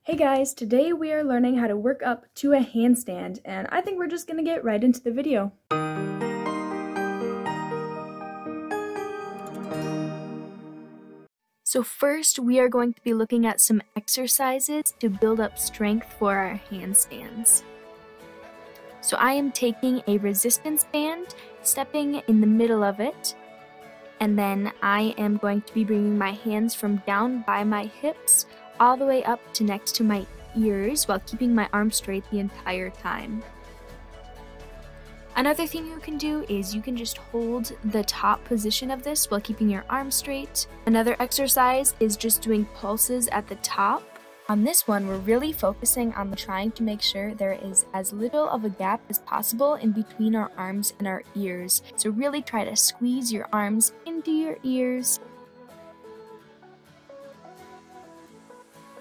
Hey guys, today we are learning how to work up to a handstand, and I think we're just gonna get right into the video. So first, we are going to be looking at some exercises to build up strength for our handstands. So I am taking a resistance band, stepping in the middle of it, and then I am going to be bringing my hands from down by my hips all the way up to next to my ears while keeping my arms straight the entire time. Another thing you can do is you can just hold the top position of this while keeping your arms straight. Another exercise is just doing pulses at the top. On this one, we're really focusing on trying to make sure there is as little of a gap as possible in between our arms and our ears. So really try to squeeze your arms into your ears.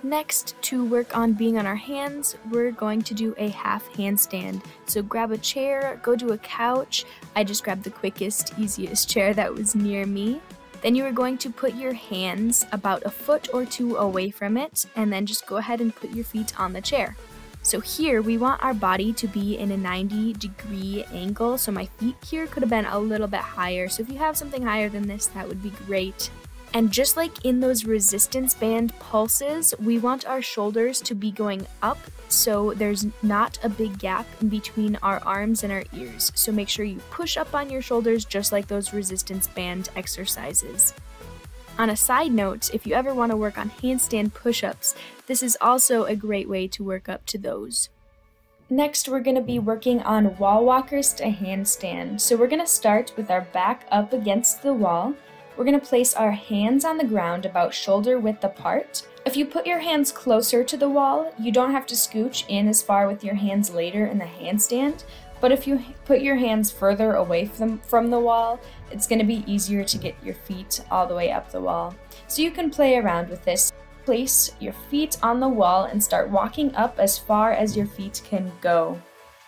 Next, to work on being on our hands, we're going to do a half handstand. So grab a chair, go to a couch. I just grabbed the quickest, easiest chair that was near me. Then you are going to put your hands about a foot or two away from it, and then just go ahead and put your feet on the chair. So here, we want our body to be in a 90-degree angle, so my feet here could have been a little bit higher. So if you have something higher than this, that would be great. And just like in those resistance band pulses, we want our shoulders to be going up so there's not a big gap in between our arms and our ears. So make sure you push up on your shoulders just like those resistance band exercises. On a side note, if you ever want to work on handstand push-ups, this is also a great way to work up to those. Next, we're going to be working on wall walkers to handstand. So we're going to start with our back up against the wall. We're going to place our hands on the ground about shoulder width apart. If you put your hands closer to the wall, you don't have to scooch in as far with your hands later in the handstand. But if you put your hands further away from the wall, it's going to be easier to get your feet all the way up the wall. So you can play around with this. Place your feet on the wall and start walking up as far as your feet can go.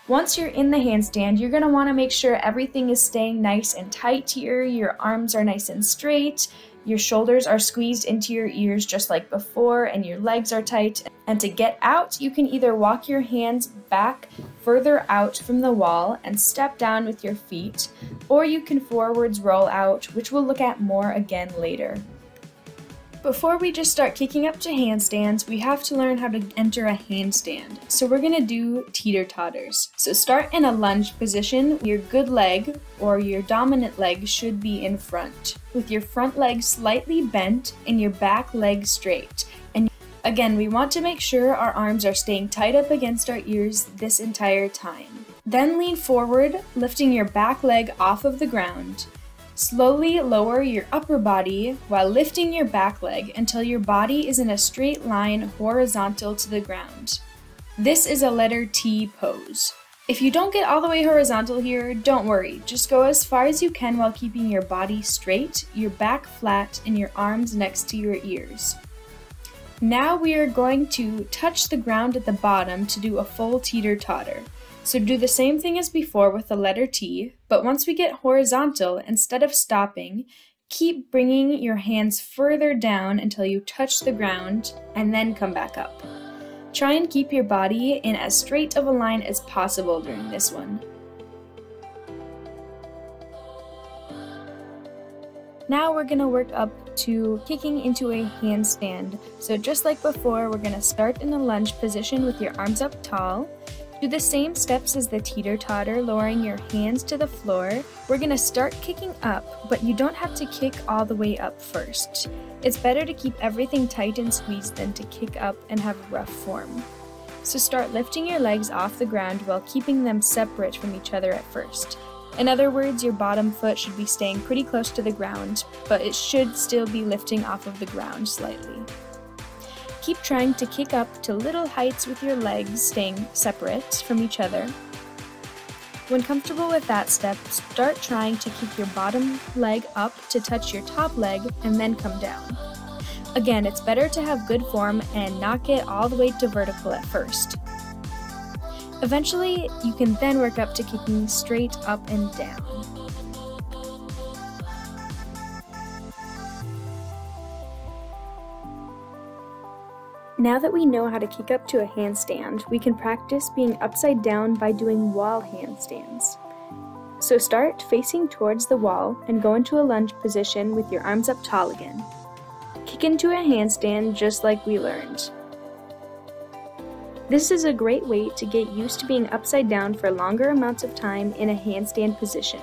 Once you're in the handstand, you're going to want to make sure everything is staying nice and tight here. Your arms are nice and straight, your shoulders are squeezed into your ears just like before, and your legs are tight. And to get out, you can either walk your hands back further out from the wall and step down with your feet, or you can forwards roll out, which we'll look at more again later. Before we just start kicking up to handstands, we have to learn how to enter a handstand. So we're going to do Teeter Totters. So start in a lunge position. Your good leg or your dominant leg should be in front, with your front leg slightly bent and your back leg straight. And again, we want to make sure our arms are staying tight up against our ears this entire time. Then lean forward, lifting your back leg off of the ground. Slowly lower your upper body while lifting your back leg until your body is in a straight line horizontal to the ground. This is a letter T pose. If you don't get all the way horizontal here, don't worry. Just go as far as you can while keeping your body straight, your back flat, and your arms next to your ears. Now we are going to touch the ground at the bottom to do a full teeter totter. So do the same thing as before with the letter T, but once we get horizontal, instead of stopping, keep bringing your hands further down until you touch the ground and then come back up. Try and keep your body in as straight of a line as possible during this one. Now we're going to work up to kicking into a handstand. So just like before, we're going to start in the lunge position with your arms up tall. Do the same steps as the teeter-totter, lowering your hands to the floor. We're going to start kicking up, but you don't have to kick all the way up first. It's better to keep everything tight and squeezed than to kick up and have a rough form. So start lifting your legs off the ground while keeping them separate from each other at first. In other words, your bottom foot should be staying pretty close to the ground, but it should still be lifting off of the ground slightly. Keep trying to kick up to little heights with your legs staying separate from each other. When comfortable with that step, start trying to kick your bottom leg up to touch your top leg and then come down. Again, it's better to have good form and not get all the way to vertical at first. Eventually, you can then work up to kicking straight up and down. Now that we know how to kick up to a handstand, we can practice being upside down by doing wall handstands. So start facing towards the wall and go into a lunge position with your arms up tall again. Kick into a handstand just like we learned. This is a great way to get used to being upside down for longer amounts of time in a handstand position.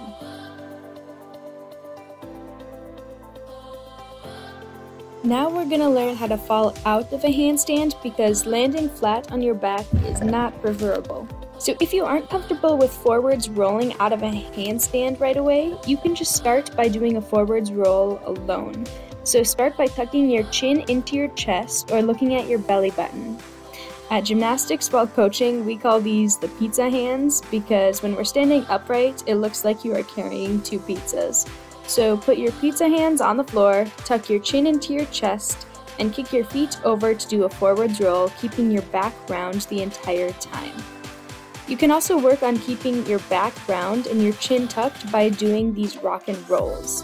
Now we're going to learn how to fall out of a handstand because landing flat on your back is not preferable. So if you aren't comfortable with forwards rolling out of a handstand right away, you can just start by doing a forwards roll alone. So start by tucking your chin into your chest or looking at your belly button. At gymnastics while coaching, we call these the pizza hands because when we're standing upright, it looks like you are carrying 2 pizzas. So put your pizza hands on the floor, tuck your chin into your chest, and kick your feet over to do a forwards roll, keeping your back round the entire time. You can also work on keeping your back round and your chin tucked by doing these rock and rolls.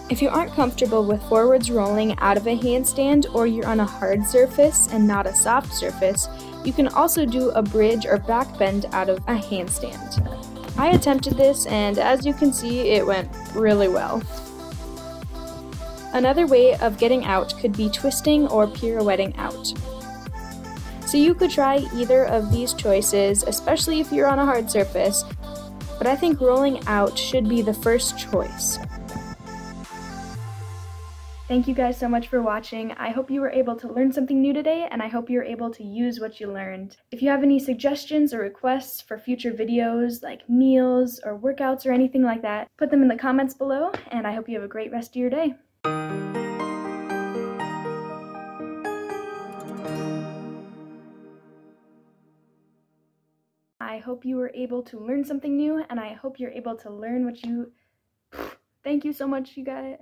If you aren't comfortable with forwards rolling out of a handstand or you're on a hard surface and not a soft surface, you can also do a bridge or back bend out of a handstand. I attempted this and as you can see, it went really well. Another way of getting out could be twisting or pirouetting out. So you could try either of these choices, especially if you're on a hard surface, but I think rolling out should be the first choice. Thank you guys so much for watching. I hope you were able to learn something new today, and I hope you're able to use what you learned. If you have any suggestions or requests for future videos, like meals or workouts or anything like that, put them in the comments below, and I hope you have a great rest of your day. I hope you were able to learn something new, and I hope you're able to learn what you... Thank you so much, you guys.